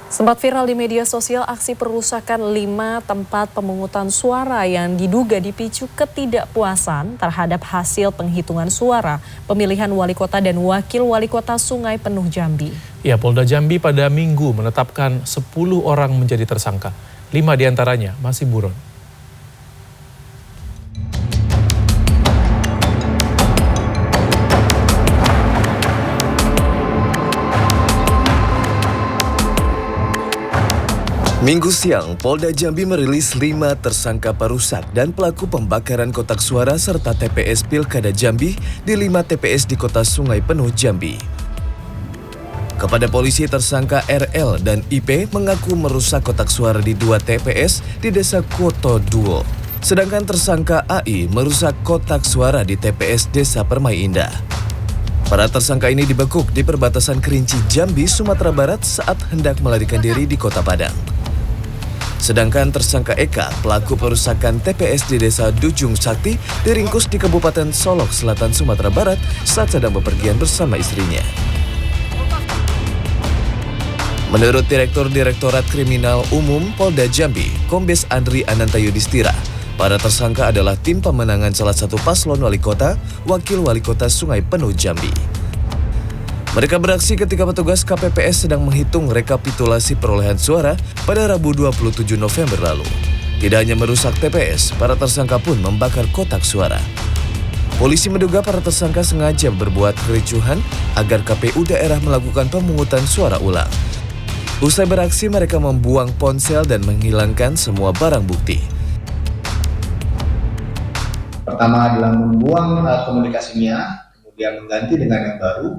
Sempat viral di media sosial aksi perusakan 5 tempat pemungutan suara yang diduga dipicu ketidakpuasan terhadap hasil penghitungan suara pemilihan wali kota dan wakil wali kota Sungai Penuh Jambi. Ya, Polda Jambi pada Minggu menetapkan 10 orang menjadi tersangka. 5 diantaranya masih buron. Minggu siang, Polda Jambi merilis 5 tersangka perusak dan pelaku pembakaran kotak suara serta TPS Pilkada Jambi di 5 TPS di kota Sungai Penuh Jambi. Kepada polisi, tersangka RL dan IP mengaku merusak kotak suara di 2 TPS di Desa Koto Duo. Sedangkan tersangka AI merusak kotak suara di TPS Desa Permai Indah. Para tersangka ini dibekuk di perbatasan Kerinci Jambi, Sumatera Barat saat hendak melarikan diri di Kota Padang. Sedangkan tersangka Eka, pelaku perusakan TPS di Desa Dujung Sakti, diringkus di Kabupaten Solok Selatan, Sumatera Barat saat sedang bepergian bersama istrinya. Menurut Direktur Direktorat Kriminal Umum Polda Jambi, Kombes Andri Anantayudistira, para tersangka adalah tim pemenangan salah satu paslon wali kota, wakil wali kota Sungai Penuh Jambi. Mereka beraksi ketika petugas KPPS sedang menghitung rekapitulasi perolehan suara pada Rabu 27 November lalu. Tidak hanya merusak TPS, para tersangka pun membakar kotak suara. Polisi menduga para tersangka sengaja berbuat kericuhan agar KPU daerah melakukan pemungutan suara ulang. Usai beraksi, mereka membuang ponsel dan menghilangkan semua barang bukti. Pertama adalah membuang komunikasinya, kemudian mengganti dengan yang baru,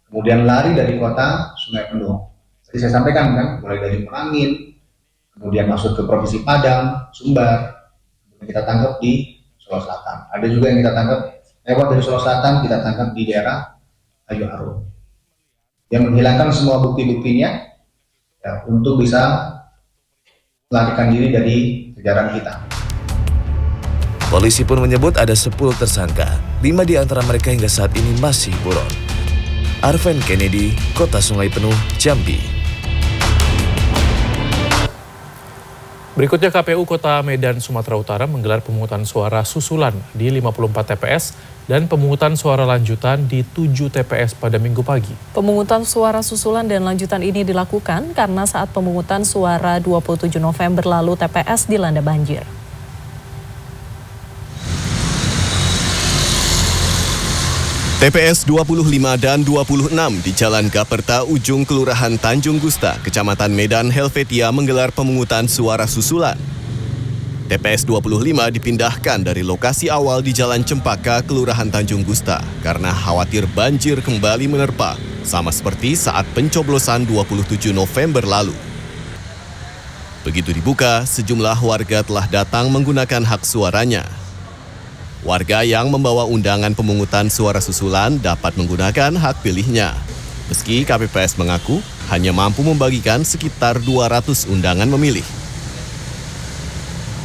kemudian lari dari kota Sungai Penuh. Tadi saya sampaikan kan, mulai dari Merangin, kemudian masuk ke Provinsi Padang, Sumbar, kemudian kita tangkap di Solo Selatan. Ada juga yang kita tangkap lewat dari Solo Selatan, kita tangkap di daerah Ayu Arum. Yang menghilangkan semua bukti-buktinya ya, untuk bisa melarikan diri dari kejaran kita. Polisi pun menyebut ada 10 tersangka, 5 di antara mereka hingga saat ini masih buron. Arven Kennedy, Kota Sungai Penuh, Jambi. Berikutnya KPU Kota Medan, Sumatera Utara menggelar pemungutan suara susulan di 54 TPS dan pemungutan suara lanjutan di 7 TPS pada Minggu pagi. Pemungutan suara susulan dan lanjutan ini dilakukan karena saat pemungutan suara 27 November lalu TPS dilanda banjir. TPS 25 dan 26 di Jalan Gaperta Ujung Kelurahan Tanjung Gusta, Kecamatan Medan Helvetia menggelar pemungutan suara susulan. TPS 25 dipindahkan dari lokasi awal di Jalan Cempaka, Kelurahan Tanjung Gusta karena khawatir banjir kembali menerpa, sama seperti saat pencoblosan 27 November lalu. Begitu dibuka, sejumlah warga telah datang menggunakan hak suaranya. Warga yang membawa undangan pemungutan suara susulan dapat menggunakan hak pilihnya. Meski KPPS mengaku hanya mampu membagikan sekitar 200 undangan memilih.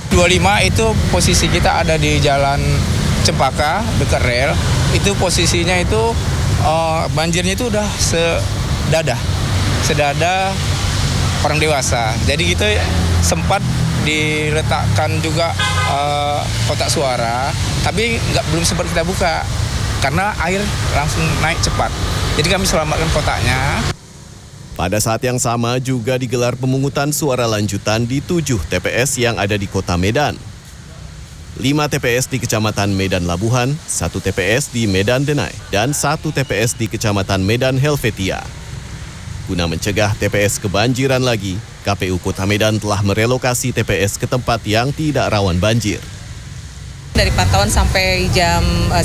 25 itu posisi kita ada di Jalan Cempaka, dekat rel. Itu posisinya itu banjirnya itu udah sedada orang dewasa. Jadi gitu sempat diletakkan juga kotak suara, tapi belum sempat kita buka karena air langsung naik cepat. Jadi kami selamatkan kotaknya. Pada saat yang sama juga digelar pemungutan suara lanjutan di 7 TPS yang ada di Kota Medan. 5 TPS di Kecamatan Medan Labuhan, 1 TPS di Medan Denai, dan 1 TPS di Kecamatan Medan Helvetia. Guna mencegah TPS kebanjiran lagi, KPU Kota Medan telah merelokasi TPS ke tempat yang tidak rawan banjir. Dari pantauan sampai jam 9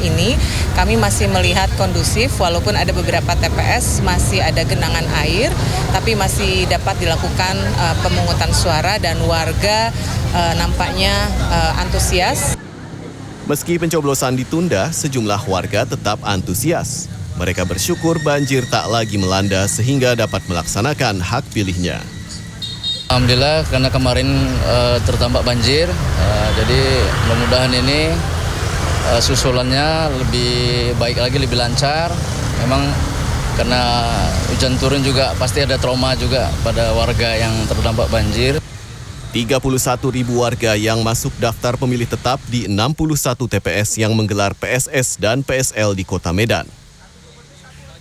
ini, kami masih melihat kondusif walaupun ada beberapa TPS masih ada genangan air, tapi masih dapat dilakukan pemungutan suara dan warga nampaknya antusias. Meski pencoblosan ditunda, sejumlah warga tetap antusias. Mereka bersyukur banjir tak lagi melanda sehingga dapat melaksanakan hak pilihnya. Alhamdulillah karena kemarin terdampak banjir, jadi mudah-mudahan ini susulannya lebih baik lagi, lebih lancar. Memang karena hujan turun juga pasti ada trauma juga pada warga yang terdampak banjir. 31.000 warga yang masuk daftar pemilih tetap di 61 TPS yang menggelar PSS dan PSL di Kota Medan.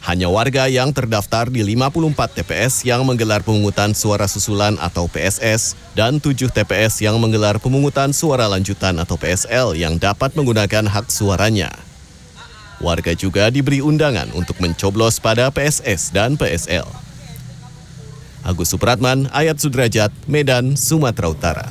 Hanya warga yang terdaftar di 54 TPS yang menggelar pemungutan suara susulan atau PSS dan 7 TPS yang menggelar pemungutan suara lanjutan atau PSL yang dapat menggunakan hak suaranya. Warga juga diberi undangan untuk mencoblos pada PSS dan PSL. Agus Supratman, Ayat Sudrajat, Medan, Sumatera Utara.